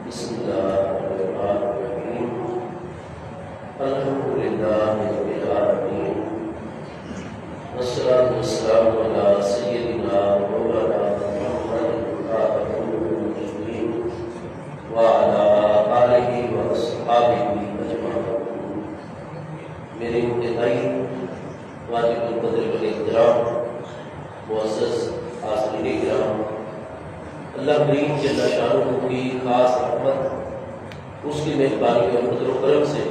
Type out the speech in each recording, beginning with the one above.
بسم اللہ الرحمن الرحیم الحمدللہ رب العالمین والصلاۃ والسلام علی سیدنا مولانا محمد وعلی آلہ واصحابہ اجمعین۔ میرے انتہائی واجب القدر والاحترام معزز حاضرین کرام، اللہ کریم جل شانہ کی خاص رحمت، اس کی مہربانی اور فضل و کرم سے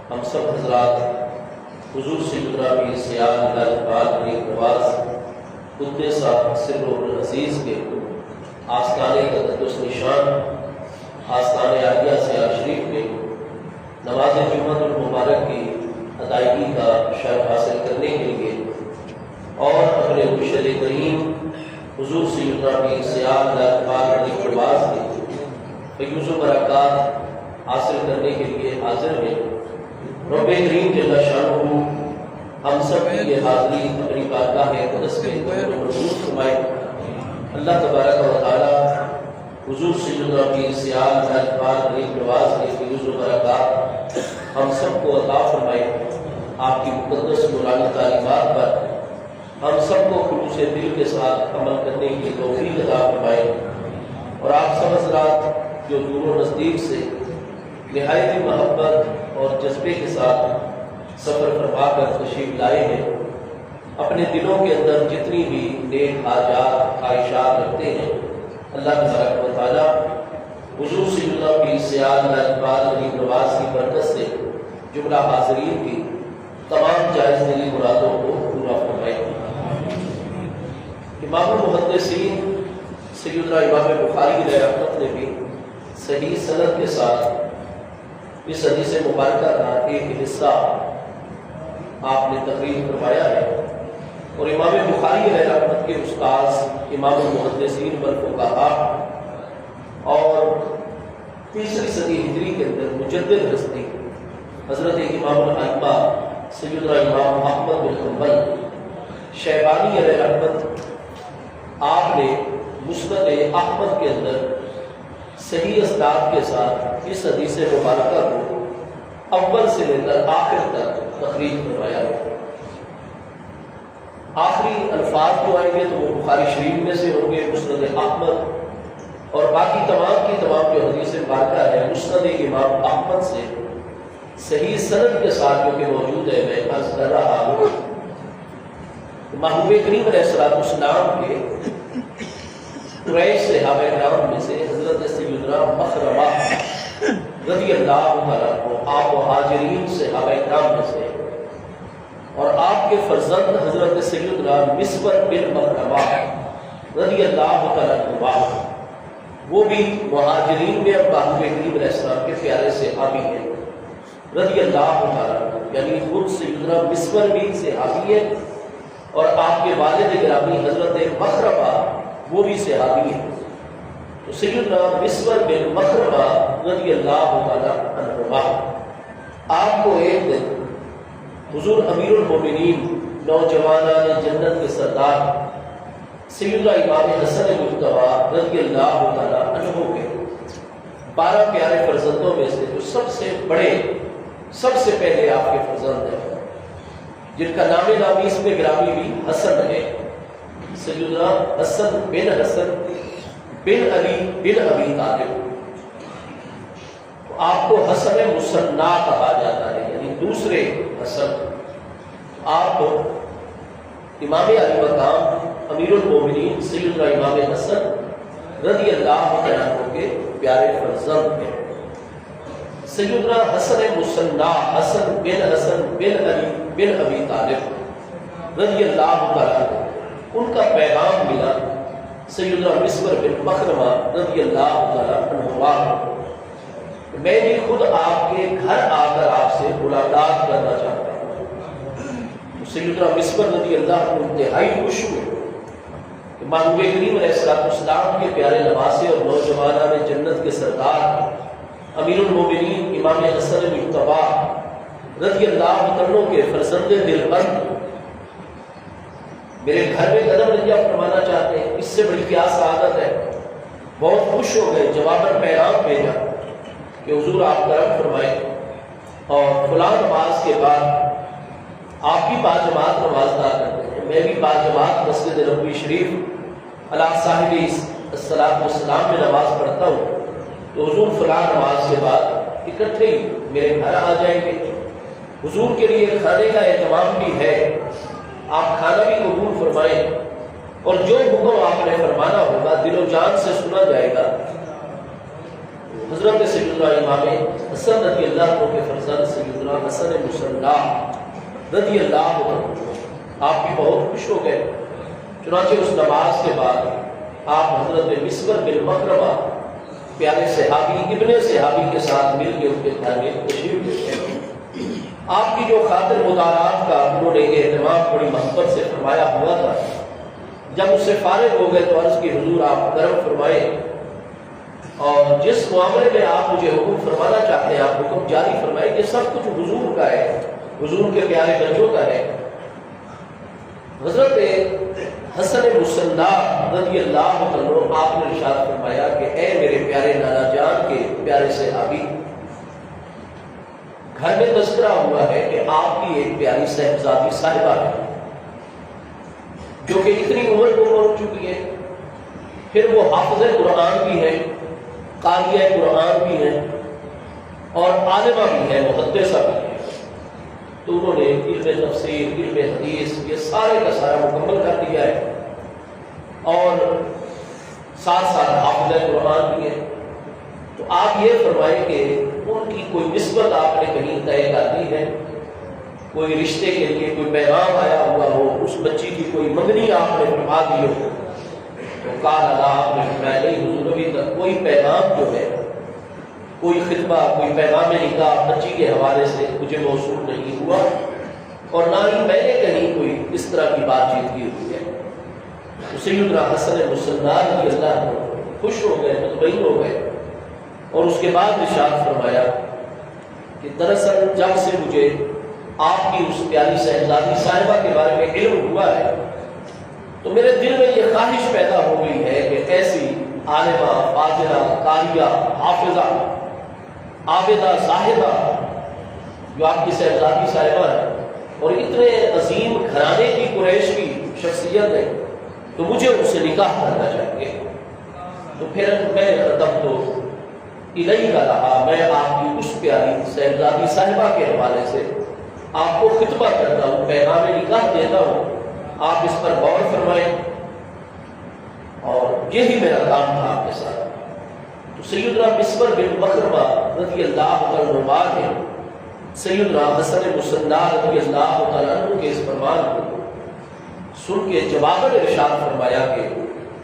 ہم سب حضرات حضور سیدنا پیر سیاہ لاجپال علی نواز قدس سر العزیز کے آستانے تقدس نشان آستان عالیہ سیاہ شریف میں نماز جمعہ المبارک کی ادائیگی کا شرف حاصل کرنے کے لیے اور اپنے مرشد کریم حضور سیدنا پیر سیاہ لاجپال علی نواز کے فیوز و برکات حاصل کرنے کے لیے حاضر ہیں۔ رب کریم جل شانہ ہم سب کی یہ حاضری اپنی بارگاہ قدس میں قبول فرمائے۔ اللہ تبارک و تعالی حضور سیدنا پیر سیاہ لاجپال علی نواز کے فیوز و برکات ہم سب کو عطا فرمائے۔ آپ کی مقدس نورانی تعلیمات پر ہم سب کو خلوص دل کے ساتھ عمل کرنے کی توفیق عطا فرمائے، اور آپ سب حضرات جو دور و نزدیک سے نہایت محبت اور جذبے کے ساتھ سفر فرما کر تشریف لائے ہیں، اپنے دلوں کے اندر جتنی بھی نیک حاجات خواہشات رکھتے ہیں، اللہ تبارک و تعالیٰ حضور سیدنا پیر سیاہ لاجپال علی نواز کی برکت سے جملہ حاضرین کی تمام جائز دلی مرادوں کو پورا فرمائے۔ امام المحدثین سیدنا امام بخاری علیہ رحمت نے بھی صحیح سند کے ساتھ اس حدیث مبارکہ کا ایک حصہ آپ نے تقریر فرمایا ہے، اور امام بخاری علیہ رحمت کے استاذ امام المحدثین والفقہاء اور تیسری صدی ہجری کے اندر مجدد ہستی حضرت امام الائمہ سیدنا امام احمد بن حنبل شیبانی علیہ رحمت، آپ نے مسند احمد کے اندر صحیح اسناد کے ساتھ اس حدیث مبارکہ کو اول سے لے کر آخر تک تقریر فرمایا ہے۔ آخری الفاظ جو آئیں گے تو وہ بخاری شریف میں سے ہوں گے، مسند احمد، اور باقی تمام کی تمام جو حدیث مبارکہ ہے مسند امام احمد سے صحیح سند کے ساتھ جو کہ موجود ہے، میں عرض کر رہا ہوں محبوب کریم علیہ السلام کے قریش صحابہ کرام میں سے حضرت سیدنا مخرمہ رضی اللہ عنہ آپ مہاجرین صحابہ کرام میں سے، اور آپ کے فرزند حضرت سیدنا مسور بن مخرمہ رضی اللہ عنہ، وہ بھی مہاجرین میں اب محبوب کریم علیہ السلام کے پیارے صحابی ہیں رضی اللہ عنہ، یعنی خود سیدنا مسور بھی صحابی ہے، اور آپ کے والد گرامی حضرت مخرمہ وہ بھی صحابی ہیں۔ تو سیدنا مسور بن مخرمہ رضی اللہ عنہ آپ کو ایک دن حضور امیر المومنین نوجوانان جنت کے سردار سیدنا امام حسن مجتبی رضی اللہ عنہ کے 12 پیارے فرزندوں میں سے جو سب سے بڑے، سب سے پہلے آپ کے فرزند ہیں، جن کا نام نامی اس میں گرامی بھی حسن ہے، سیدنا حسن بن علی بن ابی طالب، آپ کو حسن مصنع کہا جاتا ہے، یعنی دوسرے حسن۔ آپ امام علی مقام امیر المومنین سیدنا امام حسن رضی اللہ عنہ کے پیارے فرزند ہیں۔ سیدنا حسن مصنع حسن بن علی بن ابی طالب رضی اللہ عنہ، ان کا پیغام ملا سیدنا مسور بن مخرمہ رضی اللہ عنہ، میں بھی خود آپ کے گھر آ کر آپ سے ملاقات کرنا چاہتا ہوں۔ سیدنا مسور رضی اللہ عنہ انتہائی خوش ہوئے کہ محبوب کریم علیہ السلام کے پیارے نواسے اور نوجوانان جنت کے سردار امیر المومنین امام حسن مجتبی رضی اللہ عنہ کے فرزند دلبند میرے گھر میں قدم رجیہ فرمانا چاہتے ہیں، اس سے بڑی کیا سعادت ہے۔ بہت خوش ہو گئے، جواباً پیغام میں کہ حضور آپ کرم فرمائیں اور فلاں نماز کے بعد آپ بھی باجماعت نماز ادا کرتے ہیں، میں بھی باجماعت مسجد نبوی شریف علی صاحب الصلاۃ والسلام میں نماز پڑھتا ہوں، تو حضور فلاں نماز کے بعد اکٹھے ہی میرے گھر آ جائیں گے، حضور کے لیے کھانے کا اہتمام بھی ہے، آپ کھانا بھی قبول فرمائیں اور جو حکم آپ نے فرمانا ہوگا دل و جان سے سنا جائے گا۔ حضرت سیدنا امام حسن رضی اللہ عنہ کے فرزند سیدنا حسن مصلی رضی اللہ عنہ آپ بھی بہت خوش ہو گئے، چنانچہ اس نماز کے بعد آپ حضرت مسور بن مکرمہ پیارے صحابی ابن صحابی کے ساتھ مل کے ان کے گھر میں تشریف لے گئے۔ آپ کی جو خاطر مدارات کا انہوں نے اہتمام بڑی محبت سے فرمایا ہوا تھا، جب اس سے فارغ ہو گئے تو عرض کی حضور آپ کرم فرمائیں اور جس معاملے میں آپ مجھے حکم فرمانا چاہتے ہیں آپ حکم جاری فرمائیں، یہ سب کچھ حضور کا ہے، حضور کے پیارے بچوں کا ہے۔ حضرت حسن مصلی رضی اللہ عنہ آپ نے ارشاد فرمایا کہ اے میرے پیارے نانا جان کے پیارے صحابی، گھر میں تذکرہ ہوا ہے کہ آپ کی ایک پیاری صاحبزادی صاحبہ ہے جو کہ اتنی عمر کو پہنچ چکی ہے، پھر وہ حافظ قرآن بھی ہے، قاریہ قرآن بھی ہے اور عالمہ بھی ہے، محدثہ بھی ہے۔ تو انہوں نے علم تفسیر، علم حدیث یہ سارے کا سارا مکمل کر دیا ہے اور ساتھ ساتھ حافظ قرآن بھی ہے۔ تو آپ یہ فرمائیں کہ ان کی کوئی نسبت آپ نے کہیں طے کر دی ہے، کوئی رشتے کے لیے کوئی پیغام آیا ہوا ہو، اس بچی کی کوئی منگنی آپ نے فرما دی ہو؟ تو قال اللہ آپ نے فرمایا نہیں حضور، ابھی تک کوئی پیغام جو ہے، کوئی خطبہ، کوئی پیغام نکاح بچی کے حوالے سے مجھے موصول نہیں ہوا اور نہ ہی میں نے کہیں کوئی اس طرح کی بات چیت کی ہوئی ہے۔ تو سیدنا حسن مصلی رضی اللہ عنہ خوش ہو گئے، مطمئن ہو گئے اور اس کے بعد ارشاد فرمایا کہ دراصل جب سے مجھے آپ کی اس پیاری صاحبزادی صاحبہ کے بارے میں علم ہوا ہے تو میرے دل میں یہ خواہش پیدا ہو گئی ہے کہ ایسی عالمہ، فاضلہ، قاریہ، حافظہ، عابدہ، زاہدہ جو آپ کی صاحبزادی صاحبہ ہے اور اتنے عظیم گھرانے کی قریش کی شخصیت ہے، تو مجھے ان سے نکاح کرنا چاہیے۔ تو پھر میں تب تو الہی کا رہا، میں آپ کی اس پیاری صاحبزادی صاحبہ کے حوالے سے آپ کو خطبہ کرتا ہوں، پیغام نکاح دیتا ہوں، آپ اس پر غور فرمائیں اور یہی میرا کام تھا آپ کے ساتھ۔ تو سیدنا مسور بن مکرمہ رضی اللہ عنہ بعد ہے سیدنا حسن مصلی رضی اللہ عنہ کے اس فرمان کو سن کے جواباً ارشاد فرمایا کہ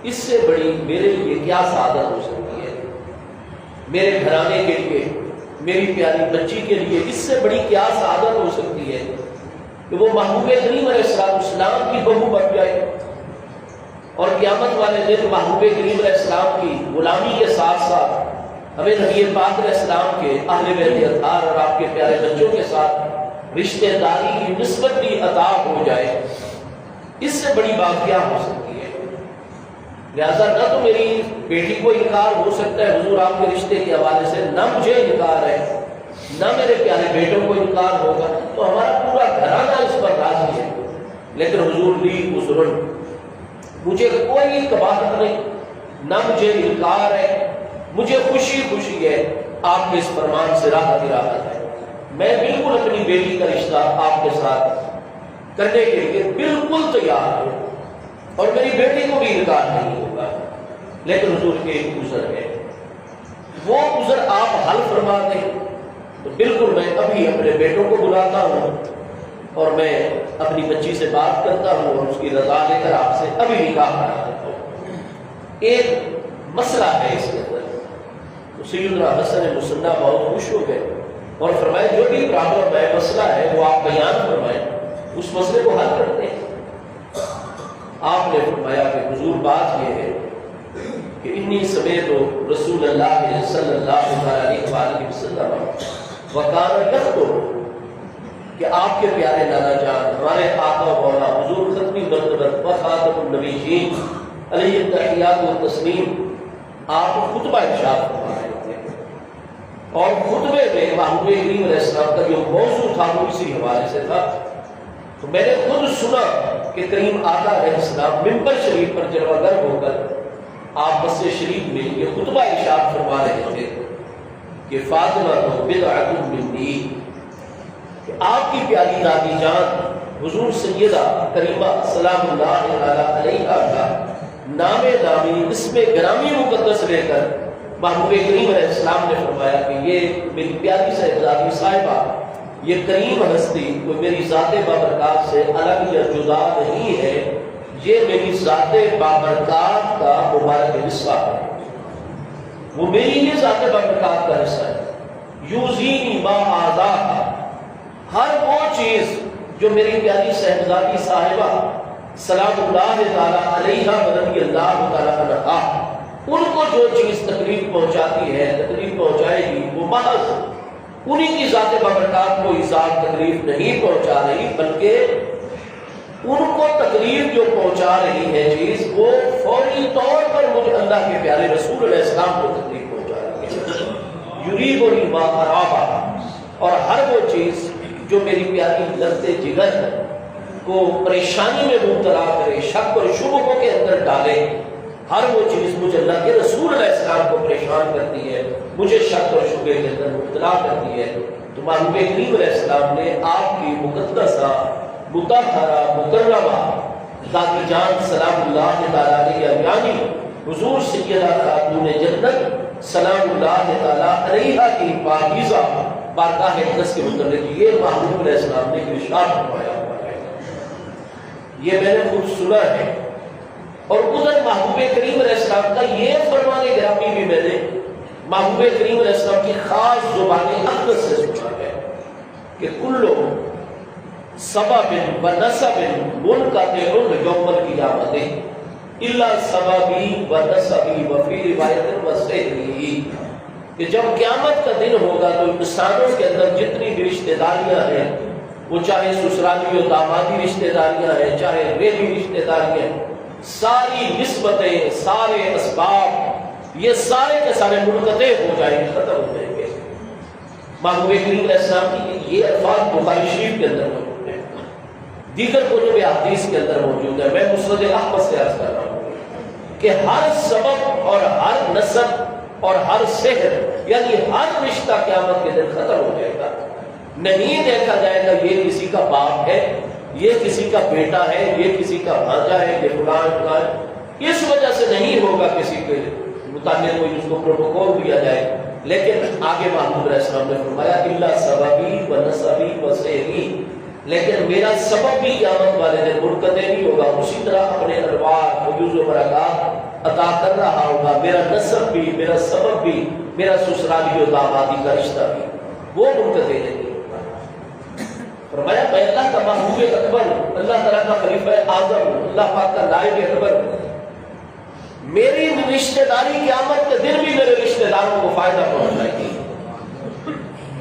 اس سے بڑی میرے لیے کیا سعادت ہو سکتی ہے، میرے گھرانے کے لیے، میری پیاری بچی کے لیے اس سے بڑی کیا سعادت ہو سکتی ہے کہ وہ محبوب کریم علیہ السلام کی بہو بن جائے اور قیامت والے دن محبوب کریم علیہ السلام کی غلامی کے ساتھ ساتھ ہمیں نبی پاک علیہ السلام کے اہل بیت اطہار اور آپ کے پیارے بچوں کے ساتھ رشتہ داری کی نسبت بھی عطا ہو جائے، اس سے بڑی بات کیا ہو سکتی ہے۔ لہذا نہ تو میری بیٹی کو انکار ہو سکتا ہے حضور آپ کے رشتے کے حوالے سے، نہ مجھے انکار ہے، نہ میرے پیارے بیٹوں کو انکار ہوگا، تو ہمارا پورا گھرانہ اس پر راضی ہے۔ لیکن حضور لی عذر، مجھے کوئی قباحت نہیں، نہ مجھے انکار ہے، مجھے خوشی خوشی ہے، آپ کے اس فرمان سے راحت راحت ہے، میں بالکل اپنی بیٹی کا رشتہ آپ کے ساتھ کرنے کے لیے بالکل تیار ہوں اور میری بیٹی کو بھی انکار نہیں ہوگا۔ لیکن حضور کے ایک عذر ہے، وہ عذر آپ حل فرما دیں تو بالکل میں ابھی اپنے بیٹوں کو بلاتا ہوں اور میں اپنی بچی سے بات کرتا ہوں اور اس کی رضا لے کر آپ سے ابھی نکاح کرا دیتا ہوں۔ ایک مسئلہ ہے اس کے اندر۔ تو سیدنا حسن مصلی بہت خوش ہو گئے اور فرمائے جو بھی پرابلم ہے، مسئلہ ہے، وہ آپ بیان فرمائیں، اس مسئلے کو حل کرتے ہیں۔ آپ نے فرمایا کہ حضور بات یہ ہے کہ انی سمیت رسول اللہ صلی اللہ علیہ وآلہ وسلم وکان یخطب، کہ آپ کے پیارے نانا جان ہمارے آقا و مولا حضور ختمی مرتبت و خاتم النبیین علیہ التحیات و تسلیم آپ خطبہ ارشاد فرما رہے تھے۔ اور خطبے میں محبوب کریم علیہ السلام کا جو موضوع تھا وہ اسی حوالے سے تھا. تو میں نے خود سنا کہ کریم آقا علیہ السلام منبر شریف پر جلوہ گر ہو کر آپ مسجد شریف میں یہ خطبہ ارشاد فرما رہے تھے کہ فاطمہ تو بدعۃ منی، کہ آپ کی پیاری دادی جان حضور سیدہ کریمہ سلام اللہ علیہا کا نام نامی اسم گرامی مقدس لے کر محبوب کریم علیہ السلام نے فرمایا کہ یہ میری پیاری صاحبزادی صاحبہ، یہ کریم ہستی کوئی میری ذات بابرکات سے الگ یا جدا نہیں ہے، یہ میری ذات بابرکات کا مبارک حصہ ہے، وہ میری ہی ذات بابرکات کا حصہ ہے. یوزینی ما آزا، ہر وہ چیز جو میری پیاری صاحبزادی صاحبہ سلام اللہ تعالیٰ علیہا رضی اللہ تعالیٰ عنہا، ان کو جو چیز تکلیف پہنچاتی ہے، تکلیف پہنچائے گی، وہ محض انہیں کی ذات بابرکات کو ذات تکلیف نہیں پہنچا رہی، بلکہ ان کو تکلیف جو پہنچا رہی ہے چیز، وہ فوری طور پر مجھے اللہ کے پیارے رسول علیہ السلام کو تکلیف پہنچا رہی ہے. یریبنی ما ارابا، اور ہر وہ چیز جو میری پیاری لذت جگر کو پریشانی میں مبتلا کرے، شک اور شبہوں کے اندر ڈالے، ہر وہ چیز مجھے اللہ کے رسول علیہ السلام کو پریشان کرتی ہے، مجھے شک اور شبہ کے اندر مبتلا کرتی ہے. تو محبوب کریم علیہ السلام نے آپ کی مقدسہ مطہرہ مکرمہ دادی جان سلام اللہ تعالیٰ علیہ یعنی حضور سیدہ خاتون جنت سلام اللہ تعالیٰ علیہا کی پاکیزہ بارگاہ اقدس کے متعلق یہ محبوب علیہ السلام نے ارشاد فرمایا ہوا ہے. یہ میں نے خود سنا ہے، اور ادھر محبوب کریم علیہ السلام کا یہ فرمان گرامی بھی میں نے محبوب کریم علیہ السلام کی خاص زبان اقدس سے سنا ہے کہ کلو سبب و نسب منقطع یوم القیامت الا سببی و نسبی و فی روایت و سہری، کہ جب قیامت کا دن ہوگا تو انسانوں کے اندر جتنی بھی رشتہ داریاں ہیں، وہ چاہے سسرالی و دامادی رشتہ داریاں ہیں، چاہے ریبی رشتہ داریاں ہیں، ساری نسبتیں، سارے اسباب، یہ سارے کے سارے منقطع ہو جائیں گے، ختم ہو جائیں گے. محبوب کریم علیہ السلام کی یہ الفاظ بخاری شریف کے اندر موجود ہیں، دیگر کتب حدیث کے اندر موجود ہے. میں مسند احمد سے عرض کر رہا ہوں کہ ہر سبب اور ہر نسب اور ہر سحر، یعنی ہر رشتہ قیامت کے دن ختم ہو جائے گا. نہیں دیکھا جائے گا یہ کسی کا باپ ہے، یہ کسی کا بیٹا ہے، یہ کسی کا بھانجا ہے، یہ فلان فلان، اس وجہ سے نہیں ہوگا کسی کے متعلق کوئی اس کو پروٹوکول دیا جائے. لیکن آگے محمود علیہ السلام نے فرمایا اللہ سببی و نسبی و سحری، لیکن میرا سبب بھی قیامت والے دن منقطع نہیں ہوگا، اسی طرح اپنے انوار فیوز و برکات عطا کر رہا ہوگا. میرا نسب بھی، میرا سبب بھی، میرا سسرالی و دامادی کا رشتہ بھی وہ منقطع نہیں ہوگا. فرمایا میں اللہ کا محبوب اکبر، اللہ تعالیٰ کا خلیفہ اعظم، اللہ پاک کا نائب اکبر، میری رشتہ داری قیامت کے دن بھی میرے رشتہ داروں کو فائدہ پہنچائے گی.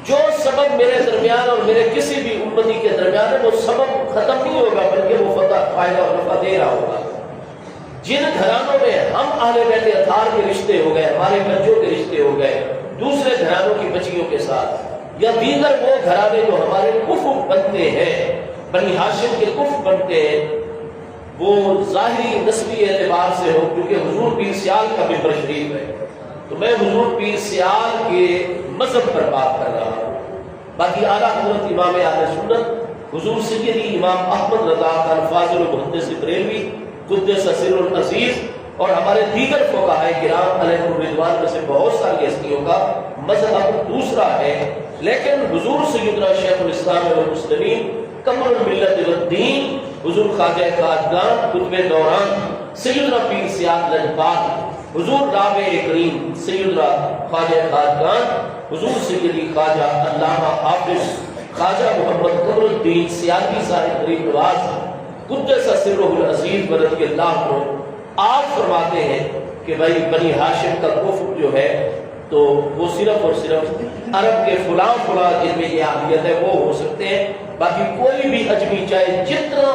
جو سبب میرے درمیان اور میرے کسی بھی امتی کے درمیان ہے وہ سبب ختم نہیں ہوگا، بلکہ وہ فائدہ اور نفع دے رہا ہوگا. جن گھرانوں میں ہم اہل بیت اطہار کے رشتے ہو گئے، ہمارے بچوں کے رشتے ہو گئے دوسرے گھرانوں کی بچیوں کے ساتھ، یا دیگر وہ گھرانے جو ہمارے کفر بنتے ہیں، بنی ہاشم کے کفر بنتے ہیں، وہ ظاہری نسبی اعتبار سے ہو، کیونکہ حضور پیر سیال کا ممبر شریف ہے تو میں حضور پیر سیال کے مذہب پر بات کر رہا ہوں. باقی اعلیٰ حضرت امام اہل سنت حضور سیدی امام احمد رضا خان فاضل المحدث بریلوی قدس سر العزیز اور ہمارے دیگر فقہائے کرام علیہ الرضوان میں سے بہت ساری ہستیوں کا مذہب دوسرا ہے. لیکن حضور سیدنا شیخ الاسلام والمسلمین قمر الملت والدین حضور خواجہ خواجگان قطب دوران سیدنا پیر سیاد لجپال، حضور رابع کریم سیدنا خواجہ خواجگان، حضور سیدی خواجہ علامہ حافظ خواجہ محمد قمر الدین سیادی صاحب غریب نواز قدس سرہ العزیز رضی اللہ عنہ، آپ فرماتے ہیں کہ بھائی بنی ہاشم کا کفر جو ہے تو وہ صرف اور صرف عرب کے فلاں فلاں جن میں یہ اہلیت ہے وہ ہو سکتے ہیں، باقی کوئی بھی اجمی چاہے جتنا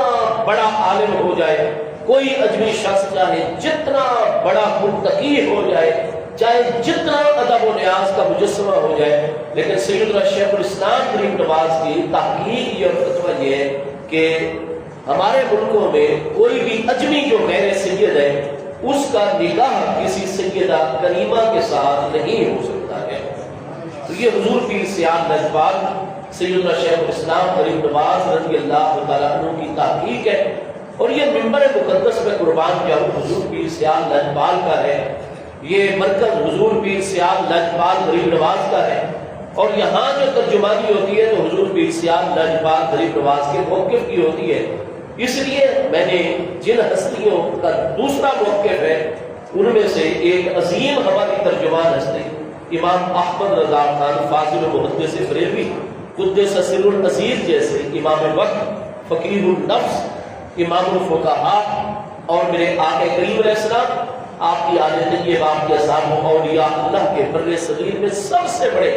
بڑا عالم ہو جائے، کوئی اجمی شخص چاہے جتنا بڑا متقی ہو جائے، چاہے جتنا ادب و نیاز کا مجسمہ ہو جائے، لیکن سیدنا شیخ الاسلام غریب نواز کی تحقیق یہ فتویٰ یہ ہے کہ ہمارے ملکوں میں کوئی بھی اجمی جو غیر سید ہے اس کا نکاح کسی سیدہ کریمہ کے ساتھ نہیں ہو سکتا ہے۔ تو یہ حضور پیر سیال نجبال سیدنا شیخ الاسلام غریب نواز رضی اللہ تعالیٰ عنہ کی تحقیق ہے، اور یہ ممبر مقدس میں قربان جاؤں حضور پیر سیال نجبال کا ہے، یہ مرکز حضور پیر سیال نجبال غریب نواز کا ہے، اور یہاں جو ترجمانی ہوتی ہے تو حضور پیر سیال نجبال غریب نواز کے موقف کی ہوتی ہے۔ اس لیے میں نے جن ہستیوں کا دوسرا موقف ہے ان میں سے ایک عظیم ہماری ترجمان ہستی امام احمد رضا خان فاضل و محدث بریلوی قدس سر العزیز جیسے امام وقت فقیر النفس امام الفقہاء اور میرے آقا کریم علیہ السلام آپ کی آل طیبہ آپ کے اصحاب اولیاء اللہ کے بر صغیر میں سب سے بڑے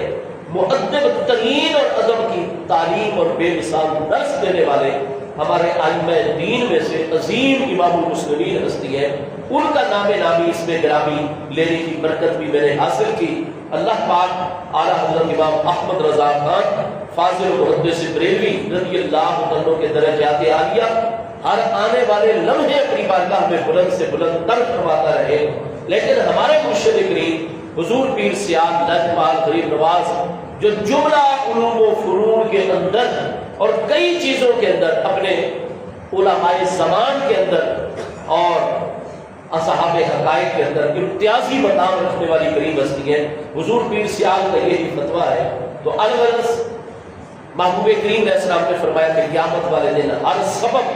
مؤدب ترین اور ادب کی تعلیم اور بے مثال درس دینے والے ہمارے ائمہ دین میں سے عظیم امام المسلمین ہستی ہے، ان کا نام نامی اس میں گرامی لینے کی برکت بھی میں نے حاصل کی۔ اللہ پاک اعلیٰ حضرت امام احمد رضا خان فاضل محدث بریلوی رضی اللہ عنہ کے درجات عالیہ ہر آنے والے لمحے اپنی بارگاہ میں بلند سے بلند تر فرماتا رہے، لیکن ہمارے مرشد کریم حضور پیر سیال نجبال غریب نواز جو جملہ علوم و فنون کے اندر اور کئی چیزوں کے اندر اپنے علماء زمان کے اندر اور اصحاب حقائق کے اندر امتیازی مقام رکھنے والی کریم ہستی ہے، حضور پیر سیال کا یہی فتویٰ ہے۔ تو الغرض محبوب کریم علیہ السلام نے فرمایا کہ قیامت والے دن ہر سبب،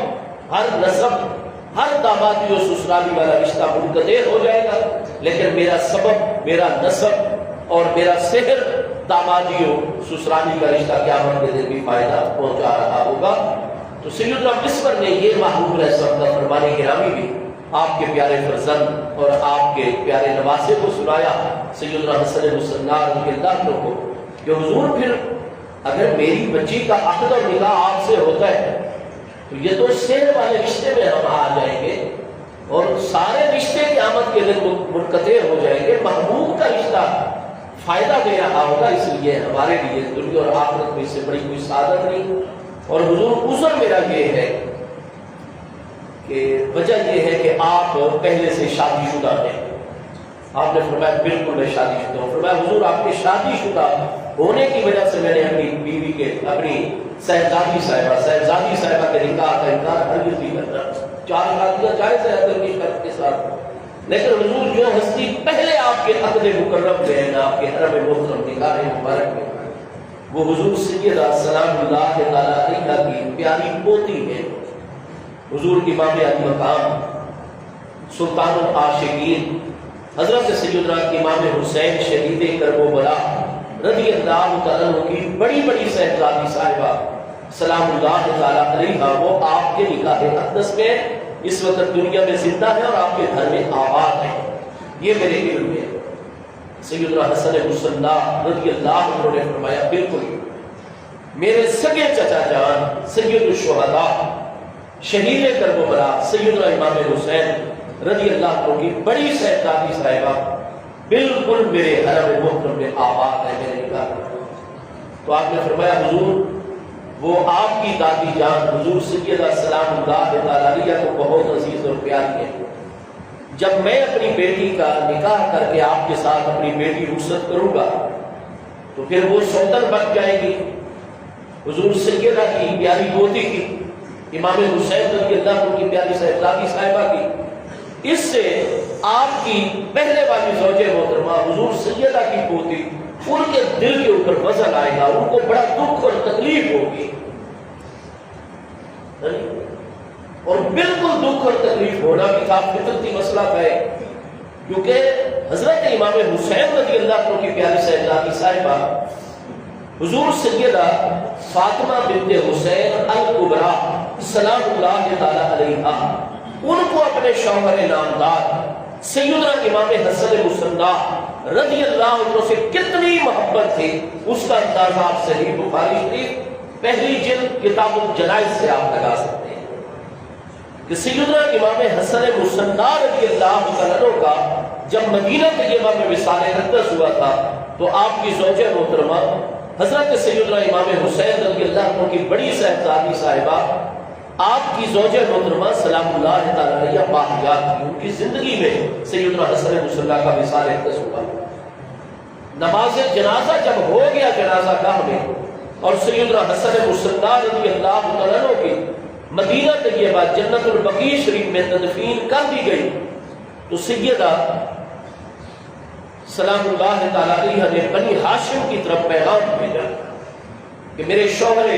ہر نسب، ہر دامادی و سسرالی والا رشتہ منقطع ہو جائے گا، لیکن میرا سبب، میرا نسب اور میرا سحر دامادی و سسرالی کا رشتہ قیامت کے دن بھی فائدہ پہنچا رہا ہوگا۔ تو سیدنا مصور نے یہ محبوب علیہ السلام کا فرمان گرامی بھی آپ کے پیارے فرزند اور آپ کے پیارے نواسے کو سنایا، سیدنا حسن مصنع رضی اللہ عنہ کو، کہ حضور پھر اگر میری بچی کا عقد اور نکاح آپ سے ہوتا ہے تو یہ تو شہر والے رشتے میں ہم آ جائیں گے اور سارے رشتے قیامت کے دن منقطع ہو جائیں گے، محبوب کا رشتہ فائدہ دے رہا ہوگا، اس لیے ہمارے لیے دنیا اور آخرت میں اس سے بڑی کوئی سعادت نہیں۔ اور حضور عذر میرا یہ ہے کہ وجہ یہ ہے کہ آپ پہلے سے شادی شدہ ہیں۔ آپ نے فرمایا بالکل میں شادی شدہ ہوں۔ فرمایا حضور آپ کے شادی شدہ ہونے کی وجہ سے میں نے اپنی بیوی کے، اپنی صاحبزادی صاحبہ کے نکاح کا انکار ہرگز نہیں کرتا۔ 4 شادیاں جائز ہے اگر کی شرط کے ساتھ، لیکن حضور جو ہستی پہلے آپ کے عقد مکرم میں ہے، آپ کے حرم محترم نکاح مبارک میں، وہ حضور سیدہ سلام اللہ تعالیٰ علیہ کی پیاری پوتی ہے، حضور امام علی مقام سلطان العاشقین حضرت سیدنا امام حسین شہید کربلا رضی اللہ تعالیٰ کی بڑی بڑی صاحبزادی صاحبہ سلام اللہ تعالیٰ علیہ، وہ آپ کے نکاح اقدس میں اس وقت دنیا میں زندہ ہے اور آپ کے گھر میں آباد ہے۔ یہ میرے علم میں سیدنا حسن مصنع رضی اللہ عنہ نے فرمایا بالکل میرے سگے چچا جان سید الشہداء شہید کربلا سیدنا امام حسین رضی اللہ عنہ کی بڑی صاحبزادی صاحبہ بالکل میرے حرم محترم میں آباد ہے، میرے نکاح۔ تو آپ نے فرمایا حضور وہ آپ کی دادی جان حضور سیدہ سلام اللہ تعالیٰ علیہ کو بہت عزیز اور پیاری ہے، جب میں اپنی بیٹی کا نکاح کر کے آپ کے ساتھ اپنی بیٹی رخصت کروں گا تو پھر وہ سوتن بن جائے گی حضور سیدہ کی پیاری پوتی کی، امام حسین رضی اللہ عنہ کی پیاری صاحبزادی صاحبہ کی، اس سے آپ کی پہلے والی زوج محترمہ حضور سیدہ کی پوتی، ان کے دل کے اوپر وزن آئے گا، ان کو بڑا دکھ اور تکلیف ہوگی، اور بالکل دکھ اور تکلیف ہونا بھی تھا، فطرتی مسئلہ ہے، کیونکہ حضرت امام حسین رضی اللہ عنہ کی پیاری صاحبزادی صاحبہ حضور سیدہ فاطمہ بنت حسین الکبریٰ سلام اللہ تعالیٰ علیہا، ان کو اپنے شوہر نامدار سیدنا امام حسن مصنع رضی اللہ عنہ سے کتنی محبت تھی، اس کا اندازہ آپ صحیح بخاری شریف پہلی جلد کتاب الجنائز سے آپ لگا سکتے ہیں کہ سیدنا امام حسن مصنع رضی اللہ عنہ کا جب مدینہ طیبہ میں وصال اقدس ہوا تھا تو آپ کی زوجہ محترمہ حضرت سیدنا امام حسین رضی اللہ عنہ کی بڑی صاحبزادی صاحبہ آپ کی زوجہ محترمہ سلام اللہ تعالیٰ علیہ باحیات تھی. ان کی زندگی میں سیدنا حسن مصطفیٰ کا وصال اقدس ہوا. نماز جنازہ جب ہو گیا جنازہ گاہ میں اور سیدنا حسن مصطفیٰ رضی اللہ تعالیٰ عنہ کی مدینہ طیبہ جنت البقیع شریف میں تدفین کر دی گئی تو سیدہ سلام اللہ تعالیٰ علیہ نے بنی ہاشم کی طرف پیغام بھیجا کہ میرے شوہر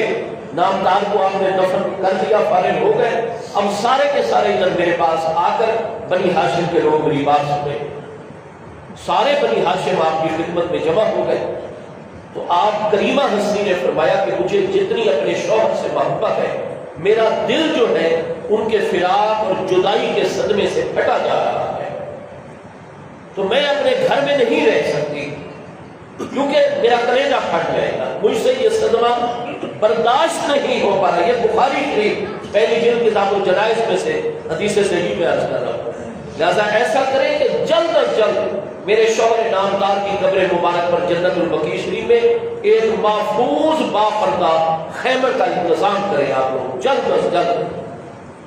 نامدار کو آپ نے دفن کر دیا، فارغ ہو گئے، اب سارے کے سارے ادھر میرے پاس آ کر بنی ہاشم کے لوگ میری بات سنے. سارے بنی ہاشم آپ کی خدمت میں جمع ہو گئے تو آپ کریمہ ہستی نے فرمایا کہ مجھے جتنی اپنے شوہر سے محبت ہے میرا دل جو ہے ان کے فراق اور جدائی کے صدمے سے پھٹا جا رہا ہے، تو میں اپنے گھر میں نہیں رہ سکتی کیونکہ میرا کلیجہ پھٹ جائے گا، مجھ سے یہ صدمہ برداشت نہیں ہو پا رہا. یہ بخاری شریف پہلی جلد کتاب الجنائز میں سے حدیث صحیح میں عرض کر رہا ہوں. لہذا ایسا کریں کہ جلد از جلد میرے شوہر نامدار کی قبر مبارک پر جنت البقیع شریف میں ایک محفوظ با پردہ خیمے کا انتظام کریں آپ لوگ جلد از جلد.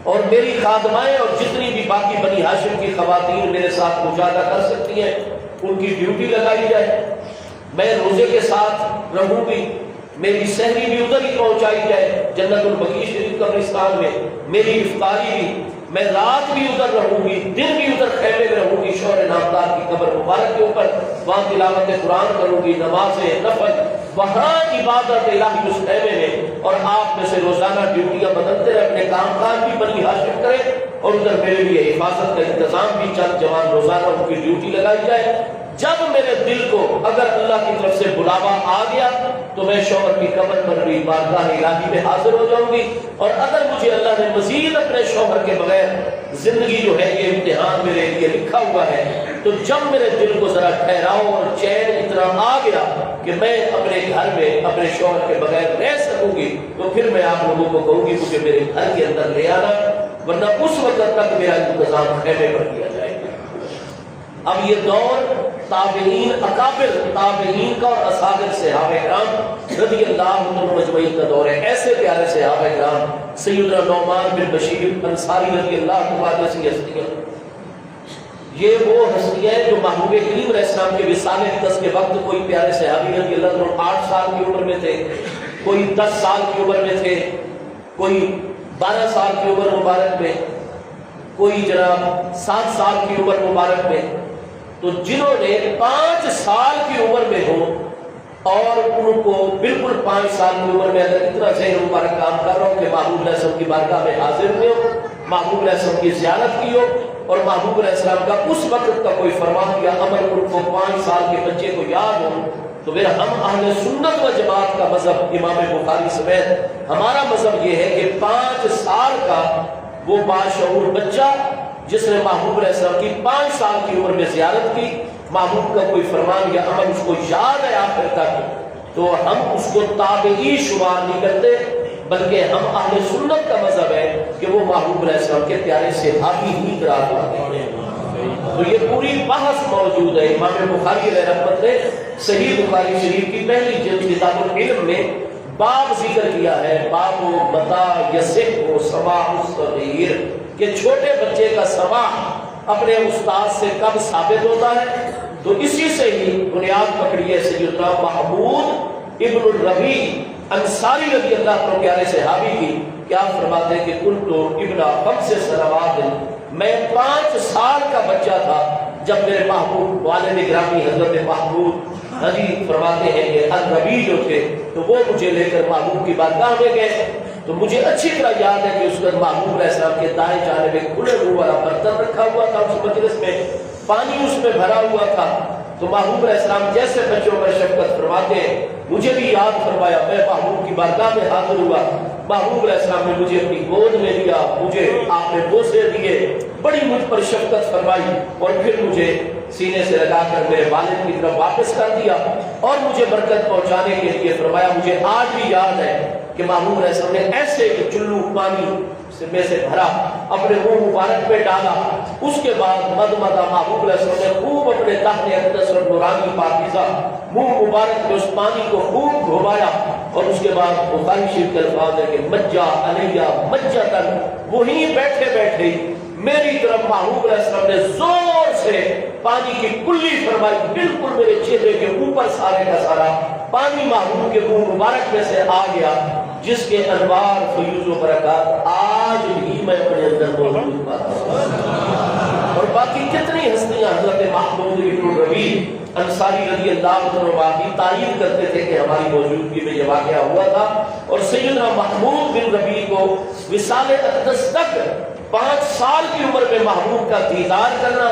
اور میری خادمائیں اور جتنی بھی باقی بنی ہاشم کی خواتین میرے ساتھ مجاہدہ کر سکتی ہیں ان کی ڈیوٹی لگائی جائے. میں روزے کے ساتھ رہوں گی، میری سحری بھی ادھر ہی پہنچائی جائے جنت البقیع شریف قبرستان میں، میری افطاری بھی، میں رات بھی ادھر رہوں گی، دن بھی ادھر خیمے میں رہوں گی شوہر نامدار کی قبر مبارک کے اوپر. وہاں تلاوت قرآن کروں گی، نماز نفل، وہاں عبادت الہی اس خیمے میں. اور آپ میں سے روزانہ ڈیوٹیاں بدلتے رہے، اپنے کام کاج بھی بنی ہاشم کریں اور ادھر میرے لیے حفاظت کا انتظام بھی چند جوان روزانہ ان کی ڈیوٹی لگائی جائے. جب میرے دل کو اگر اللہ کی طرف سے بلاوا آ گیا تو میں شوہر کی قبر پر بھی بارگاہ الہی میں حاضر ہو جاؤں گی. اور اگر مجھے اللہ نے مزید اپنے شوہر کے بغیر زندگی جو ہے یہ امتحان میرے لیے لکھا ہوا ہے تو جب میرے دل کو ذرا ٹھہراؤ اور چین اتنا آ گیا کہ میں اپنے گھر میں اپنے شوہر کے بغیر رہ سکوں گی تو پھر میں آپ لوگوں کو کہوں گی مجھے میرے گھر کے اندر لے آنا، ورنہ اس وقت تک میرا انتظام خیمے پر کیا جائے گا. اب یہ دور تابعین اکابر تابعین کا اور اصحاب صحابہ کرام رضی اللہ عنہ مجمعین کا دور ہے. ایسے پیارے صحابہ کرام سیدنا نعمان بن بشیر انصاری رضی اللہ عنہ جیسی ہستیاں، یہ وہ ہستیاں جو محبوب کریم علیہ السلام کے وصال اقدس کے وقت کوئی پیارے صحابی رضی اللہ عنہ 8 سال کی عمر میں تھے، کوئی 10 سال کی عمر میں تھے، کوئی 12 سال کی عمر مبارک میں، کوئی جناب 7 سال کی عمر مبارک میں. تو جنہوں نے 5 سال کی عمر میں ہو اور ان کو بالکل 5 سال کی عمر میں اگر اتنا ذہن مبارک کام کر رہا ہوں کہ محبوب علیہ السلام کی بارگاہ میں حاضر ہوئے ہو، محبوب علیہ السلام کی زیارت کی ہو اور محبوب علیہ السلام کا اس وقت کا کوئی فرمان یا امر ان کو 5 سال کے بچے کو یاد ہو، تو پھر ہم اہل سنت و جماعت کا مذہب امام بخاری سمیت ہمارا مذہب یہ ہے کہ 5 سال کا وہ باشعور بچہ جس نے محبوب علیہ السلام کی 5 سال کی عمر میں زیارت کی، محبوب کا کوئی فرمان یا عمل اس کو یاد ہے آخر تک، تو ہم اس کو تابعی شمار نہیں کرتے بلکہ ہم اہل سنت کا مذہب ہے کہ وہ محبوب علیہ السلام کے پیارے صحابی ہی قرار پاتے ہیں. تو یہ پوری بحث موجود ہے. امام بخاری علیہ رحمت نے صحیح بخاری شریف کی پہلی جلد کتاب العلم میں باب ذکر کیا ہے، باب متا یصح سماع الصغیر، کہ چھوٹے بچے کا سماع اپنے استاد سے کب ثابت ہوتا ہے. تو اسی سے ہی بنیاد پکڑی ہے سیدنا محمود ابن الربیع انصاری رضی اللہ عنہ پیارے صحابی کی. کیا فرماتے ہیں کہ کنت ابن 5 سنوات، میں 5 سال کا بچہ تھا جب میرے محبوب والد گرامی حضرت محمود فرماتے ہیں کہ الربیع جو تھے تو وہ مجھے لے کر محبوب کی بارگاہ میں گئے. تو مجھے اچھی طرح یاد ہے کہ اس وقت محبوب علیہ السلام کے دائیں جانب میں کھلے منہ والا برتن رکھا ہوا تھا، اس مجلس میں پانی اس میں بھرا ہوا تھا. تو محبوب علیہ السلام جیسے بچوں پر شفقت فرماتے ہیں مجھے بھی یاد فرمایا، میں محبوب کی بارگاہ میں حاضر ہوا، محبوب علیہ السلام نے مجھے اپنی گود میں لیا، مجھے آپ نے بوسے دیے، بڑی مجھ پر شفقت فرمائی اور پھر مجھے سینے سے لگا کر میرے والد کی طرف واپس کر دیا اور مجھے برکت پہنچانے کے لیے فرمایا. مجھے آج بھی یاد ہے کہ محبوب علیہ السلام نے ایسے چلو پانی میں سے بھرا، اپنے منہ مبارک میں ڈالا، اس کے بعد مدمدہ محبوب علیہ السلام نے خوب اپنے داہنے اقدس اور نورانی پاکیزہ منہ مبارک میں اس پانی کو خوب گھمایا، اور اس کے بعد بخاری شریف کے الفاظ ہے کہ مجّا علیہ مجّتن، وہیں بیٹھے بیٹھے میری طرف محبوب علیہ السلام نے زور سے پانی کی کلی فرمائی، بالکل میرے چہرے کے اوپر سارے کا سارا پانی محبوب کے منہ مبارک میں سے آ گیا، جس کے انوار فیوز و برکات آج بھی میں اپنے اندر موجود پاتا ہوں۔ اور باقی کتنی ہستیاں حضرت محمود بن ربیع انصاری رضی اللہ عنہ کی تعریف کرتے تھے کہ ہماری موجودگی میں یہ واقعہ ہوا تھا، اور سیدنا محمود بن ربیع کو وصال اقدس تک 5 سال کی عمر میں محبوب کا دیدار کرنا،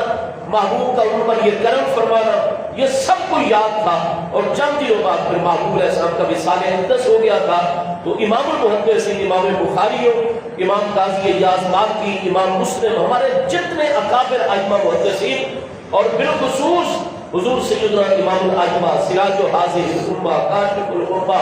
محبوب کا ان پر یہ کرم فرمانا، یہ سب کو یاد تھا۔ اور چند دنوں بعد پھر محبوب علیہ السلام کا وصال اقدس ہو گیا تھا، تو امام المحدثین، امام بخاری، امام قاضی ایاز مالکی، امام مسلم، ہمارے جتنے اکابر ائمہ محدثین، اور بالخصوص حضور سیدنا امام الائمہ سراج حاضر الامہ کاشف الغربہ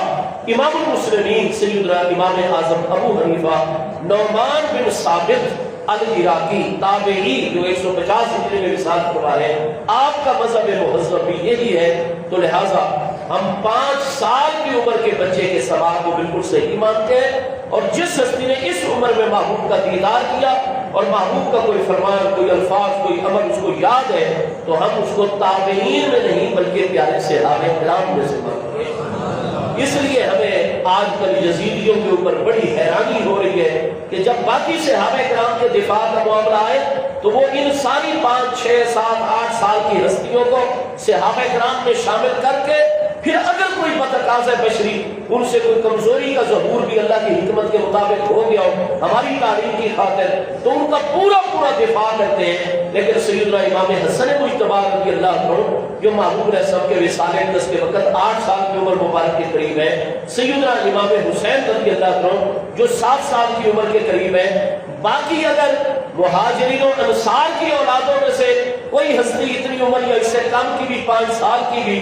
امام المسلمین سیدنا امام اعظم ابو حنیفہ نعمان بن ثابت العراقی تابعی جو 150 ہجری میں وصال فرما رہے ہیں، آپ کا مذہب مہذب بھی یہی ہے، تو لہٰذا ہم 5 سال کی عمر کے بچے کے ثواب کو بالکل صحیح مانتے ہیں، اور جس ہستی نے اس عمر میں محبوب کا دیدار کیا اور محبوب کا کوئی فرمان، کوئی الفاظ، کوئی عمل اس کو یاد ہے، تو ہم اس کو تابعین میں نہیں بلکہ پیارے صحابہ کرام میں سے مانتے ہیں۔ اس لیے ہمیں آج کل یزیدیوں کے اوپر بڑی حیرانی ہو رہی ہے کہ جب باقی صحابہ کرام کے دفاع کا معاملہ آئے تو وہ ان ساری 5، 6، 7، 8 سال کی ہستیوں کو صحابہ کرام میں شامل کر کے پھر اگر کوئی بتقاض بشری ان سے کوئی کمزوری کا ظہور بھی اللہ کی حکمت کے مطابق ہو گیا ہو ہماری تعلیم کی خاطر، تو ان کا پورا دفاع کرتے ہیں۔ لیکن سیدنا امام حسن مجتبی رضی اللہ عنہ جو محبوب علیہ السلام کے وصال اقدس کے وقت 8 سال کی عمر مبارک کے قریب ہے، سیدنا امام حسین رضی اللہ عنہ جو 7 سال کی عمر کے قریب ہے، باقی اگر مہاجرین و انصار کی اولادوں میں سے کوئی ہستی اتنی عمر یا اس سے کم کی بھی 5 سال کی بھی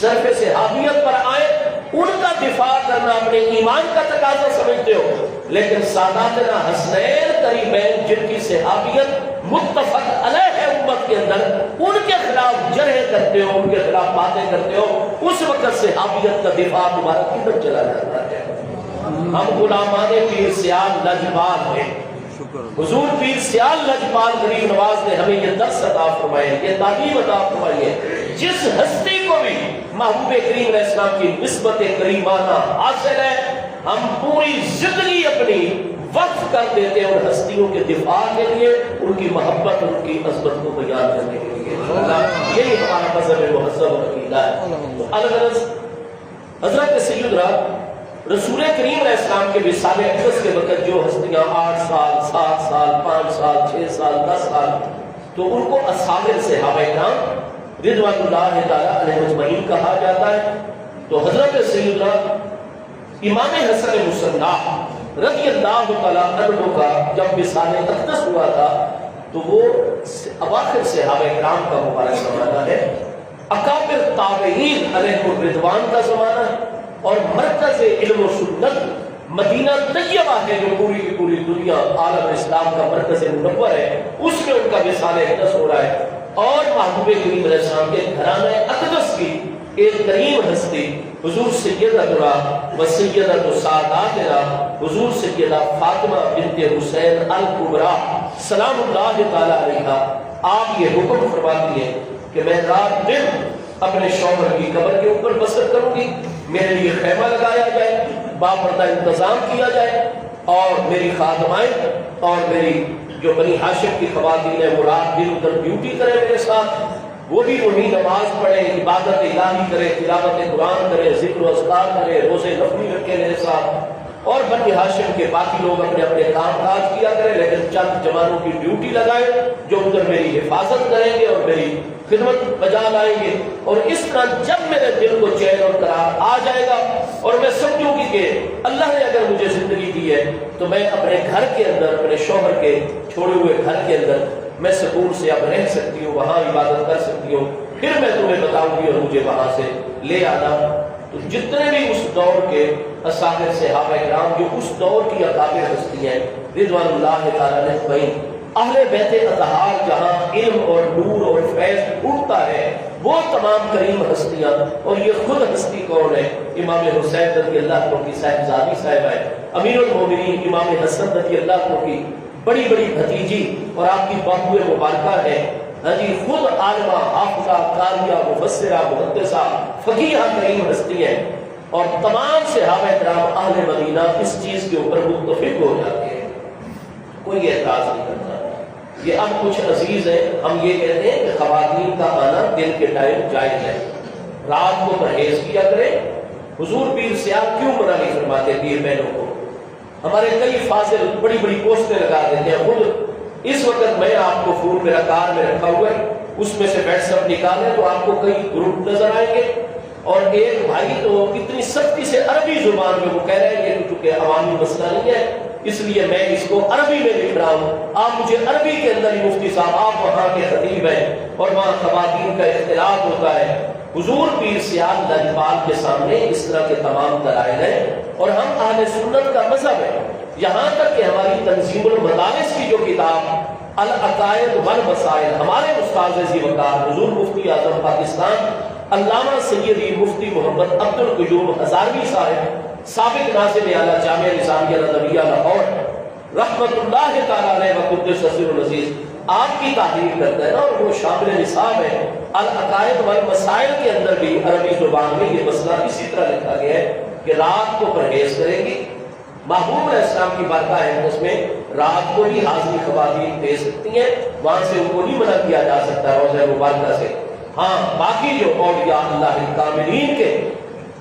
ظرف صحابیت پر آئے، ان کا دفاع کرنا اپنے ایمان کا تقاضا سمجھتے ہو، لیکن ساداتنا حسنین قریبین جن کی صحابیت متفق علیہ ہے امت کے اندر، ان کے خلاف جرح کرتے ہو، ان کے خلاف باتیں کرتے ہو، اس وقت صحابیت کا دفاع تمہارا کدھر چلا جاتا ہے۔ ہم غلامان پیر سیال لجپال ہیں، حضور پیر سیال لجپال غریب نواز نے ہمیں یہ درس عطا فرمایا، یہ تعلیم عطا فرمائی ہے، جس ہستی کو بھی محبوب کریم علیہ السلام کی نسبت کریمانہ حاصل ہے، ہم پوری زندگی اپنی وقف کر دیتے ہیں ان ہستیوں کے دفاع کے لیے، ان کی محبت، ان کی عظمت کو بیان کرنے کے لیے۔ یہی ہمارا مذہب مہذب عقیدہ ہے۔ تو الغرض حضرت سیدنا رسول کریم علیہ السلام کے وصال اقدس کے وقت جو ہستیاں 8 سال، 7 سال، 5 سال، 6 سال، 10 سال، تو ان کو اصحاب صحابہ کرام رضوان اللہ تعالی علیہ اجمعین کہا جاتا ہے۔ تو حضرت سیدنا امام حسن مصنع رضی اللہ تعالی عنہ کا جب وصال اقدس ہوا تھا تو وہ اواخر صحابہ کرام کا مبارک زمانہ ہے، اکابر تابعین علیہ الرضوان کا زمانہ ہے، اور مرکز علم و سنت مدینہ طیبہ ہے جو پوری کی پوری دنیا عالم اسلام کا مرکز منور ہے، اس میں ان کا وصال اقدس ہو رہا ہے۔ اور محبوب کریم علیہ السلام کے گھرانہ اقدس کی ایک کریم ہستی حضور سیدتنا و سیدۃ ساداتنا حضور سیدہ فاطمہ بنت حسین الکبریٰ سلام اللہ تعالی علیہا، آپ یہ حکم فرماتی ہیں کہ میں رات دن اپنے شوہر کی قبر کے اوپر بسر کروں گی، میرے لیے خیمہ لگایا جائے، باپردہ انتظام کیا جائے، اور میری خادمائیں اور میری جو بنی ہاشم کی خواتین ہیں وہ رات دن ادھر ڈیوٹی کرے میرے ساتھ، وہ بھی وہی نماز پڑھے، عبادت الہی کرے، تلاوت قرآن کرے، ذکر و اذکار کرے، روزے نفلی رکھے میرے ساتھ، اور بنی ہاشم کے باقی لوگ اپنے اپنے کام کاج کیا کریں، لیکن چند جوانوں کی ڈیوٹی لگائے جو ادھر میری حفاظت کریں گے اور میری خدمت بجا لائیں گے۔ اور اس طرح جب میرے دل کو چین اور قرار آ جائے گا اور میں سمجھوں گی کہ اللہ نے اگر مجھے زندگی دی ہے تو میں اپنے گھر کے اندر، اپنے شوہر کے چھوڑے ہوئے گھر کے اندر میں سکون سے اب رہ سکتی ہوں، وہاں عبادت کر سکتی ہوں، پھر میں تمہیں بتاؤں گی اور مجھے وہاں سے لے آنا۔ تو تو جتنے بھی اس دور کے اصحاب صحابہ کرام جو اس دور کی اکابر ہستی ہیں رضوان اللہ تعالیٰ علیہم، اہل بیت اطہار جہاں علم اور نور اور فیض اٹھتا ہے، وہ تمام کریم ہستیاں، اور یہ خود ہستی کون ہے؟ امام حسین رضی اللہ عنہ کی صاحبزادی صاحبہ ہے، امیر المومنین امام حسن رضی اللہ عنہ کی بڑی بڑی بھتیجی اور آپ کی بہو مبارکہ ہے، جی خود عالمہ، حافظہ، قاریہ، مفسرہ، محدثہ، فقیہ کریم ہستی ہیں، اور تمام صحابہ کرام اہل مدینہ اس چیز کے اوپر متفق ہو جاتے ہیں، کوئی اعتراض نہیں کرتا۔ یہ اب کچھ عزیز ہیں، ہم یہ کہتے ہیں کہ خواتین کا آنا دن کے ٹائم جائز ہے، رات کو پرہیز کیا کریں۔ حضور پیر سیاح کیوں منع نہیں فرماتے پیر بہنوں کو؟ ہمارے کئی فاضل بڑی بڑی پوسٹیں لگا دیتے ہیں، خود اس وقت میں آپ کو فون میرا کار میں رکھا ہوا ہے، اس میں سے واٹس ایپ نکالیں تو آپ کو کئی گروپ نظر آئیں گے، اور ایک بھائی تو اتنی سختی سے عربی زبان میں وہ کہہ رہے ہیں یہ چونکہ عوامی مسئلہ نہیں ہے اس لیے میں اس کو عربی میں لکھ رہا ہوں، آپ مجھے عربی کے اندر ہی مفتی صاحب، آپ وہاں کے خطیب ہیں اور وہاں خواتین کا اختلاط ہوتا ہے۔ حضور پیر سیاہ لجپال کے سامنے اس طرح کے تمام دلائل ہیں، اور ہم اہل سنت کا مذہب ہے، یہاں تک کہ ہماری تنظیم المدارس کی جو کتاب العقائد والمسائل، ہمارے استاد ذی وقار حضور مفتی اعظم پاکستان علامہ سیدی مفتی محمد عبد القیوم ہزاروی صاحب سابق ناظم اعلیٰ جامعہ نظامیہ ندویہ لاہور رحمت اللہ تعالیٰ علیہ وقدس سر العزیز آپ کی تحریر کرتا ہے نا، اور وہ شامل نصاب ہے۔ العقائد والمسائل کے اندر بھی عربی زبان میں یہ مسئلہ اسی طرح لکھا گیا ہے کہ رات کو پرہیز کریں گی۔ محبوب علیہ السلام کی بارگاہ ہے اس میں رات کو بھی حاضری خواتین دے سکتی ہیں، وہاں سے ان کو نہیں منع کیا جا سکتا روضہ مبارکہ سے۔ ہاں باقی جو اولیاء اللہ کاملین کے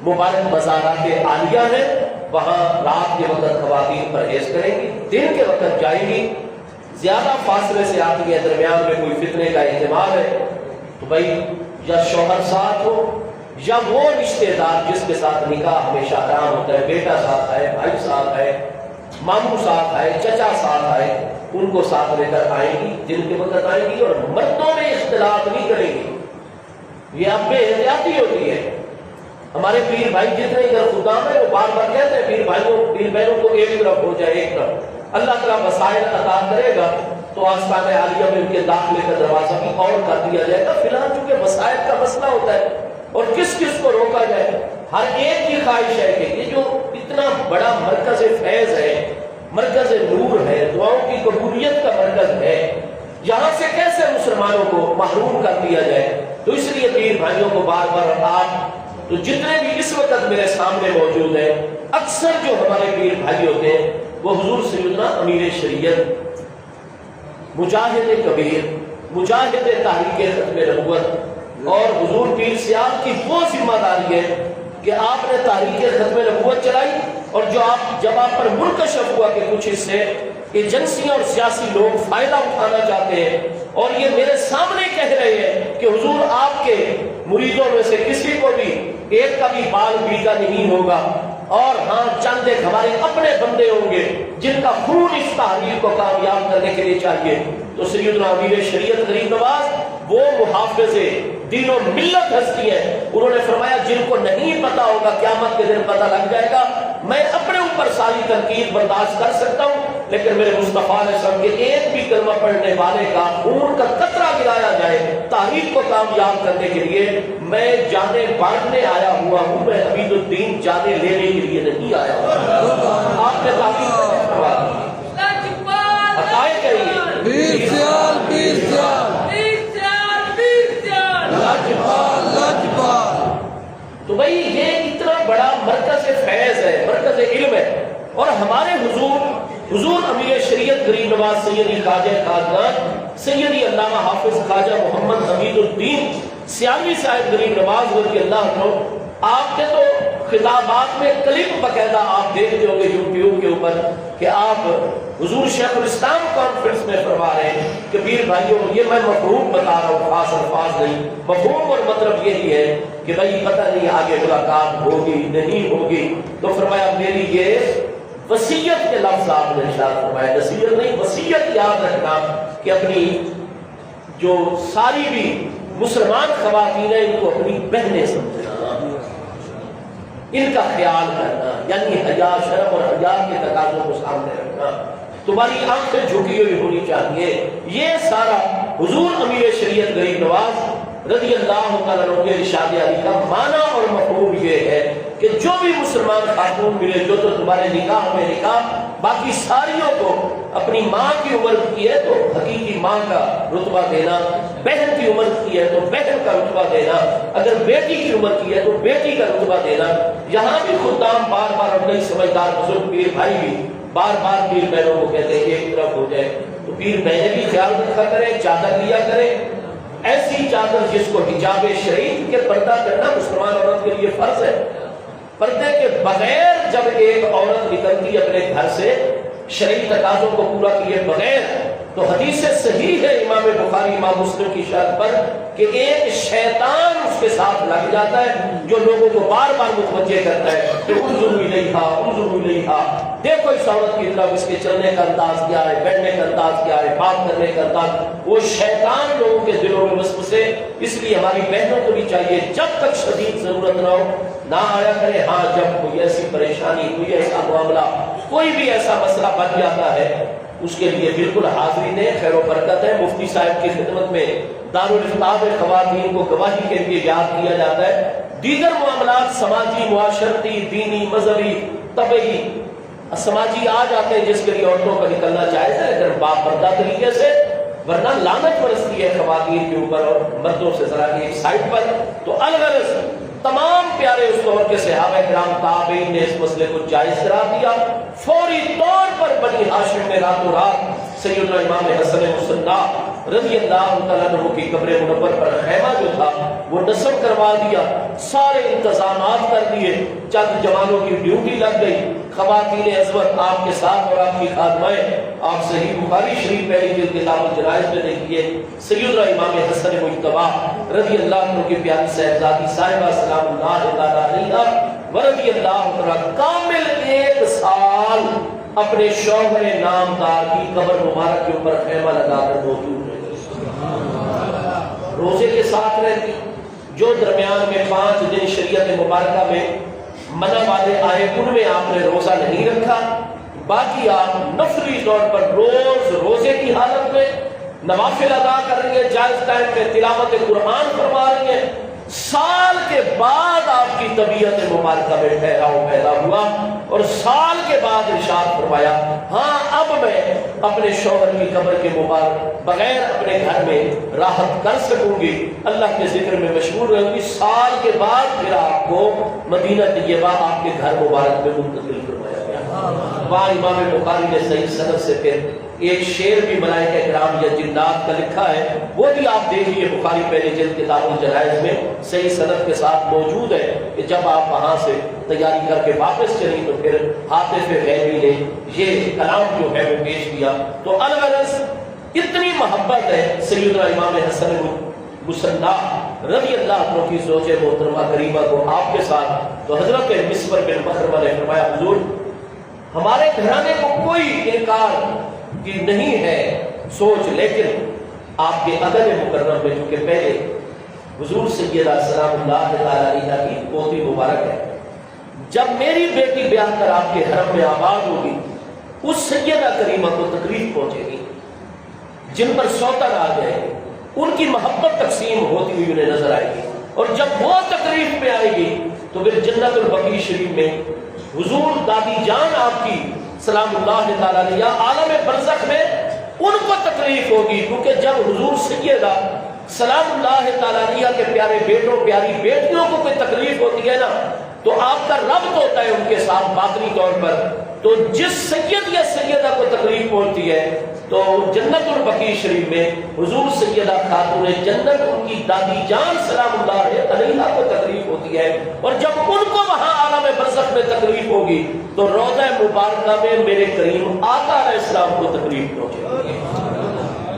مبارک مزارات عالیہ ہیں وہاں رات کے وقت خواتین پرہیز کریں گی، دن کے وقت جائیں گی، زیادہ فاصلے سے آتی ہے، درمیان میں کوئی فتنے کا احتمال ہے تو بھائی یا شوہر ساتھ ہو یا وہ رشتے دار جس کے ساتھ نکاح ہمیشہ حرام ہوتا ہے، بیٹا ساتھ آئے، بھائی ساتھ آئے، ماموں ساتھ آئے، چچا ساتھ آئے، ان کو ساتھ لے کر آئیں گی، دن کے وقت آئیں گی، اور مردوں میں اختلاط نہیں کریں گی، یہ اب بے احتیاطی ہوتی ہے۔ ہمارے پیر بھائی جتنے ادھر خدام ہیں وہ بار بار کہتے ہیں پیر بہنوں کو ایک طرف ہو جائے، ایک طرف اللہ تعالیٰ وسائل عطا کرے گا تو آستانہ عالیہ میں ان کے داخلے کا دروازہ بھی اور کر دیا جائے گا۔ فی الحال چونکہ وسائل کا مسئلہ ہوتا ہے اور کس کس کو روکا جائے، ہر ایک کی خواہش ہے کہ یہ جو اتنا بڑا مرکز فیض ہے، مرکز نور ہے، دعاؤں کی قبولیت کا مرکز ہے، یہاں سے کیسے مسلمانوں کو محروم کر دیا جائے؟ تو اس لیے پیر بھائیوں کو بار بار آپ تو جتنے بھی اس وقت میرے سامنے موجود ہیں، اکثر جو ہمارے پیر بھائی ہوتے ہیں وہ حضور سیدنا امیر شریعت، مجاہد کبیر، مجاہد تحریک ختم نبوت، اور حضور پیر سیاہ کی وہ ذمہ داری ہے کہ آپ نے تحریک ختم نبوت چلائی، اور جب آپ پر منکشف ہوا کہ کچھ اس سے ایجنسیاں اور سیاسی لوگ فائدہ اٹھانا چاہتے ہیں، اور یہ میرے سامنے کہہ رہے ہیں کہ حضور آپ کے مریدوں میں سے کسی کو بھی ایک کا بھی بال بیگا نہیں ہوگا، اور ہاں چند ایک ہمارے اپنے بندے ہوں گے جن کا خون اس تحریک کو کامیاب کرنے کے لیے چاہیے، تو سیدنا امیر شریعت غریب نواز وہ محافظ دین و ملت ہستی ہیں، انہوں نے فرمایا جن کو نہیں پتا ہوگا قیامت کے دن پتہ لگ جائے گا، میں اپنے اوپر ساری تنقید برداشت کر سکتا ہوں، لیکن میرے مصطفیٰ علیہ السلام کے ایک بھی کلمہ پڑھنے والے کا خون کا قطرہ گرایا جائے تحریک کو کامیاب کرنے کے لیے، میں جانیں بانٹنے آیا ہوا ہوں، میں عبید الدین جانیں لینے کے لیے نہیں آیا ہوں۔ آپ نے تحریک عطائے کریے تو بھائی یہ اتنا بڑا مرکز فیض ہے، مرکز علم ہے، اور ہمارے حضور امیر شریعت غریب نواز سیدی خواجہ خاقان سیدی علامہ حافظ خواجہ محمد حمید الدین سیالوی صاحب غریب نواز رضی اللہ عنہ، آپ کے تو خطابات میں کلپ باقاعدہ آپ دیکھتے ہوں گے یوٹیوب کے اوپر کہ آپ حضور شیخ الاسلام کانفرنس میں فرما رہے ہیں کہ پیر بھائیوں یہ میں مفہوم بتا رہا ہوں، خاص الفاظ نہیں، مفہوم اور مطلب یہی ہے کہ بھائی پتہ نہیں آگے ملاقات ہوگی نہیں ہوگی، تو فرمایا میری یہ وصیت کے لفظ آپ نے ارشاد فرمایا، نصیحت نہیں وصیت یاد رکھنا کہ اپنی جو ساری بھی مسلمان خواتین ہیں ان کو اپنی بہنیں سمجھنا، ان کا خیال کرنا، یعنی حیا، شرم اور حیا کے تقاضوں کو سامنے رکھنا، تمہاری آنکھیں جھکی ہوئی ہونی چاہیے، یہ سارا حضور امیر شریعت غریب نواز رضی اللہ تعالیٰ عنہ کے ارشاد علی کا معنی اور مفہوم یہ ہے کہ جو بھی مسلمان خاتون ملے جو تو تمہارے نکاح میں نکاح، باقی ساریوں کو اپنی ماں کی عمر کی ہے تو حقیقی ماں کا رتبہ دینا، بہن کی عمر کی ہے تو بہن کا رتبہ دینا، اگر بیٹی کی عمر کی ہے تو بیٹی کا رتبہ دینا۔ یہاں بھی خدام بار بار اپنے سمجھدار بزرگ پیر بھائی بھی بار بار پیر بہنوں کو کہتے ہیں کہ ایک طرف ہو جائے، تو پیر بہنیں بھی خیال رکھا کریں، چادر لیا کریں، ایسی چادر جس کو حجاب شریف کے پردہ کرنا مسلمان عورت کے لیے فرض ہے۔ پردے کے بغیر جب ایک عورت نکلتی اپنے گھر سے شرعی تقاضوں کو پورا کیے بغیر، تو حدیث صحیح ہے امام بخاری امام مسلم کی شرط پر کہ ایک شیطان اس کے ساتھ لگ جاتا ہے جو لوگوں کو بار بار متوجہ کرتا ہے کہ انظروا الیہا انظروا الیہا، دیکھو اس عورت کی طرف، اس کے چلنے کا انداز کیا ہے، بیٹھنے کا انداز کیا ہے، بات کرنے کا انداز، وہ شیطان لوگوں کے دلوں میں وسوسے۔ اس لیے ہماری بہنوں کو بھی چاہیے جب تک شدید ضرورت نہ ہو نہ آیا کرے، ہاں جب کوئی ایسی پریشانی، کوئی ایسا معاملہ، کوئی بھی ایسا مسئلہ بن جاتا ہے اس کے لیے بالکل حاضری دیں، خیر و برکت ہے۔ مفتی صاحب کی خدمت میں دارالافتاء میں خواتین کو گواہی کے لیے یاد کیا جاتا ہے۔ دیگر معاملات سماجی، معاشرتی، دینی، مذہبی، طبعی سماجی آ جاتے ہیں جس کے لیے عورتوں کا نکلنا جائز ہے، لیکن باپردہ طریقے سے، ورنہ لعنت برستی ہے خواتین کے اوپر اور مردوں سے ذرا ایک سائڈ پر۔ تو الغرض تمام پیارے اس دور کے صحابہ کرام تابعین نے اس مسئلے کو جائز قرار دیا۔ فوری طور پر بنی ہاشم میں راتوں رات سیدنا امام حسن مصنع رضی اللہ تعالیٰ عنہ کی قبر منور پر خیمہ جو تھا وہ نصب کروا دیا، سارے انتظامات کر دیے، چند جوانوں کی ڈیوٹی لگ گئی، خواتین عزت آپ کے ساتھ اور آپ کی خادمائیں، آپ صحیح بخاری شریف پہلی جلد کتاب الجنائز میں دیکھیے سیدنا امام حسن مجتبی رضی اللہ عنہ کی پیاری صاحبزادی صاحبہ سلام اللہ تعالیٰ علیہا ورضی اللہ عنہ کامل 1 سال اپنے شوہر نامدار کی قبر مبارک کے اوپر خیمہ لگا کر موجود رہی، روزے کے ساتھ رہتی۔ جو درمیان میں 5 دن شریعت مبارکہ میں منع والے آئے ان میں آپ نے روزہ نہیں رکھا، باقی آپ نفلی طور پر روز روزے کی حالت میں نوافل ادا کر رہی ہیں، جائز ٹائم میں تلاوت قرآن فرما رہی ہیں۔ سال کے بعد آپ کی طبیعت مبارکہ میں ٹھہراؤ پیدا ہوا اور سال کے بعد ارشاد فرمایا ہاں اب میں اپنے شوہر کی قبر کے مبارک بغیر اپنے گھر میں راحت کر سکوں گی، اللہ کے ذکر میں مشغول رہوں گی۔ سال کے بعد پھر آپ کو مدینہ طیبہ آپ کے گھر مبارک میں منتقل فرمایا گیا۔ وہاں امام بخاری نے صحیح سند سے پھر ایک شعر بھی ملائکہ کرام یا جنات کا لکھا ہے، وہ بھی آپ دیکھیے بخاری پہلی جلد کتاب الجنائز میں صحیح سند کے ساتھ موجود ہے کہ جب آپ وہاں سے تیاری کر کے واپس چلی تو پھر حاطف غیبی نے یہ کلام جو ہے وہ پیش کیا۔ تو الغرض اتنی محبت ہے سیدنا امام حسن مصنع رضی اللہ عنہ کی زوجہ محترمہ کریمہ کو آپ کے ساتھ، تو حضرت مسور بن مخرمہ نے فرمایا حضور ہمارے گھرانے کو کوئی انکار کی نہیں ہے سوچ، لیکن آپ کے عدل مکرم میں چونکہ پہلے حضور سیدہ سلام اللہ تعالیٰ علیہ کی پوتی مبارک ہے، جب میری بیٹی بیاہ کر آپ کے حرم میں آباد ہوگی اس سیدہ کریمہ کو تکلیف پہنچے گی، جن پر سوتن آ جائے گی، ان کی محبت تقسیم ہوتی ہوئی انہیں نظر آئے گی، اور جب وہ تکلیف میں آئے گی تو پھر جنت البقیع شریف میں حضور دادی جان آپ کی سلام اللہ تعالیٰ علیہ عالم برزخ میں ان کو تکلیف ہوگی، کیونکہ جب حضور سیدہ سلام اللہ تعالیٰ علیہ کے پیارے بیٹوں پیاری بیٹیوں کو کوئی تکلیف ہوتی ہے نا تو آپ کا ربط ہوتا ہے ان کے ساتھ باطنی طور پر، تو جس سید یا سیدہ کو تکلیف پہنچتی ہے تو جنت البقیع شریف میں حضور سیدہ خاتون جنت ان کی دادی جان سلام اللہ علیہ کو تکلیف ہوتی ہے، اور جب ان کو وہاں عالم برزخ میں تکلیف ہوگی تو روضہ مبارکہ میں میرے کریم آقا علیہ السلام کو تکلیف پہنچے گی۔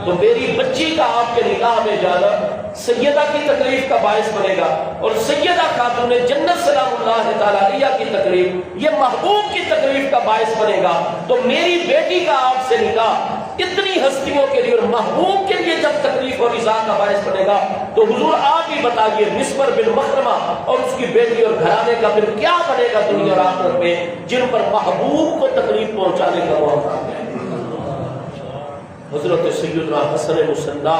تو میری بچی کا آپ کے نکاح میں جانا سیدہ کی تکلیف کا باعث بنے گا، اور سیدہ خاتون جنت سلام اللہ تعالیٰ علیہ کی تکلیف یہ محبوب کی تکلیف کا باعث بنے گا، تو میری بیٹی کا آپ سے نکاح اتنی ہستیوں کے لیے اور محبوب کے لیے جب تکلیف اور ایذا کا باعث بنے گا تو حضور آپ ہی بتائیے مسور بن مخرمہ اور اس کی بیٹی اور گھرانے کا پھر کیا بنے گا دنیا اور آخرت میں جن پر محبوب کو تکلیف پہنچانے کا موقع ہے۔ حضرت سیدنا حسن مصنع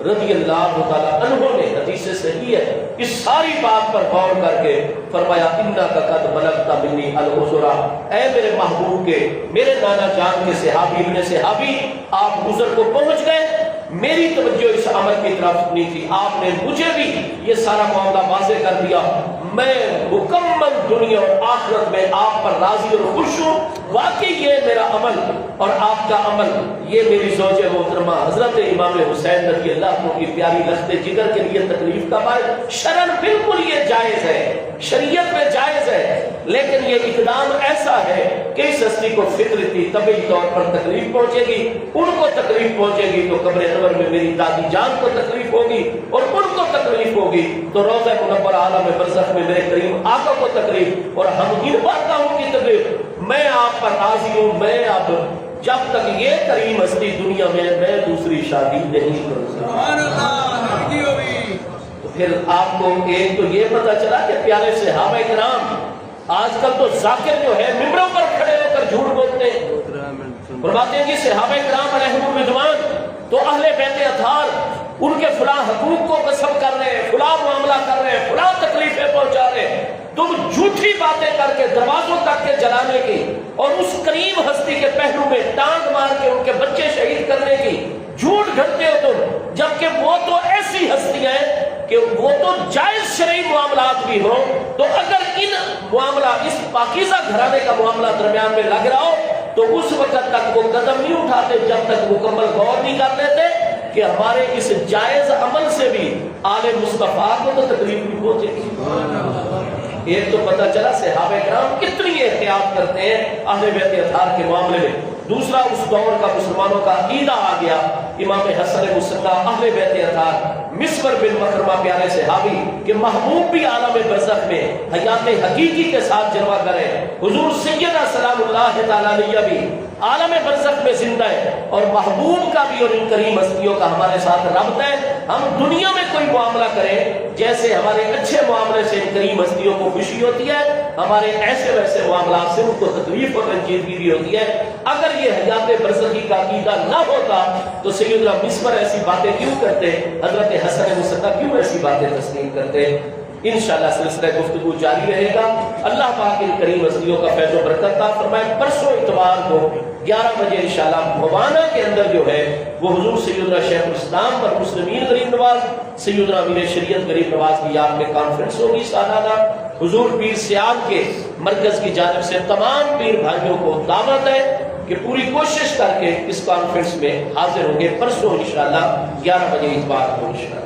رضی اللہ تعالیٰ عنہ نے حدیث صحیح ہے اس ساری بات پر غور کر کے فرمایا انک قد بلغت منی العذرا، اے میرے محبوب کے میرے نانا جان کے صحابی ابن صحابی آپ عذر کو پہنچ گئے، میری توجہ اس عمل کی طرف نہیں تھی، آپ نے مجھے بھی یہ سارا معاملہ واضح کر دیا، میں مکمل دنیا اور آخرت میں آپ پر راضی اور خوش ہوں، واقعی یہ میرا عمل اور آپ کا عمل یہ میری زوج محترمہ حضرت امام حسین رضی اللہ عنہ کی پیاری لخت جگر کے لیے تکلیف کا باعث شرعاً بالکل یہ جائز ہے، شریعت میں جائز ہے، لیکن یہ اقدام ایسا ہے کہ اس ہستی کو فطرتی طبعی طور پر تکلیف پہنچے گی، ان کو تکلیف پہنچے گی تو قبر انور میں میری دادی جان کو تکلیف ہوگی، اور ان کو تکلیف ہوگی تو روضہ منورہ عالم برزخ میں میرے کریم آقا کو تکلیف، اور ہم ان باتوں کی تکلیف، میں آپ پر راضی ہوں، میں اب جب تک یہ کریم ہستی دنیا میں دوسری شادی نہیں کروں گا۔ تو پھر آپ کو ایک تو یہ پتا چلا کہ پیارے صحابہ کرام آج کل تو ذاکر جو ہے ممبروں پر کھڑے ہو کر جھوٹ بولتے ہیں، فرماتے ہیں کہ صحابہ کرام علیہم الرضوان تو اہل بیت اطہار ان کے فلاں حقوق کو قسم کر رہے ہیں، فلاں معاملہ کر رہے ہیں، فلاں تکلیفیں پہنچا رہے ہیں، تم جھوٹی باتیں کر کے دروازوں تک کے جلانے کی اور اس کریم ہستی کے پہلو میں ٹانگ مار کے ان کے بچے شہید کرنے کی جھوٹ گھڑتے ہو تم، جبکہ وہ تو ایسی ہستیاں ہیں کہ وہ تو جائز شرعی معاملات بھی ہوں، تو اگر ان معاملہ اس پاکیزہ گھرانے کا معاملہ درمیان میں لگ رہا ہو تو اس وقت تک وہ قدم نہیں اٹھاتے جب تک مکمل غور نہیں کر لیتے کہ ہمارے اس جائز عمل سے بھی آل مصطفیٰ کو تو تکلیف نہیں پہنچے گی۔ ایک تو پتہ چلا صحابہ کرام کتنی احتیاط کرتے ہیں اہل بیت اطہار کے معاملے میں، دوسرا اس دور کا مسلمانوں کا عقیدہ آ گیا، امام حسن مصنع اہل بیت اطہار مسور بن مخرمہ پیارے صحابی کہ محبوب بھی عالم برزخ میں حیات حقیقی کے ساتھ جلوہ کرے، حضور سیدنا سلام اللہ تعالیٰ علیہ بھی عالم برزخ میں زندہ ہے، اور محبوب کا بھی اور ان کریم ہستیوں کا ہمارے ساتھ ربط ہے، ہم دنیا میں کوئی معاملہ کریں جیسے ہمارے اچھے معاملے سے ان کریم ہستیوں کو خوشی ہوتی ہے، ہمارے ایسے ویسے معاملات سے ان کو تکلیف اور رنجیدگی بھی ہوتی ہے۔ اگر یہ حیات برزخی کا عقیدہ نہ ہوتا تو سیدنا مسور ایسی باتیں کیوں کرتے، حضرت حسن مصنع کیوں ایسی باتیں تسلیم کرتے؟ انشاءاللہ سلسلہ گفتگو جاری رہے گا۔ اللہ پاک ان کریم ہستیوں کا فیض و برکت عطا فرمائے۔ پرسوں اتوار کو 11 بجے انشاءاللہ موانہ کے اندر جو ہے وہ حضور سیدنا شیخ الاسلام پر مسلمین غریب نواز سیدنا امیر شریعت غریب نواز کی یاد میں کانفرنس ہوگی سالانہ۔ حضور پیر سیال کے مرکز کی جانب سے تمام پیر بھائیوں کو دعوت ہے کہ پوری کوشش کر کے اس کانفرنس میں حاضر ہوں گے پرسوں انشاءاللہ 11 بجے اتوار کو انشاءاللہ۔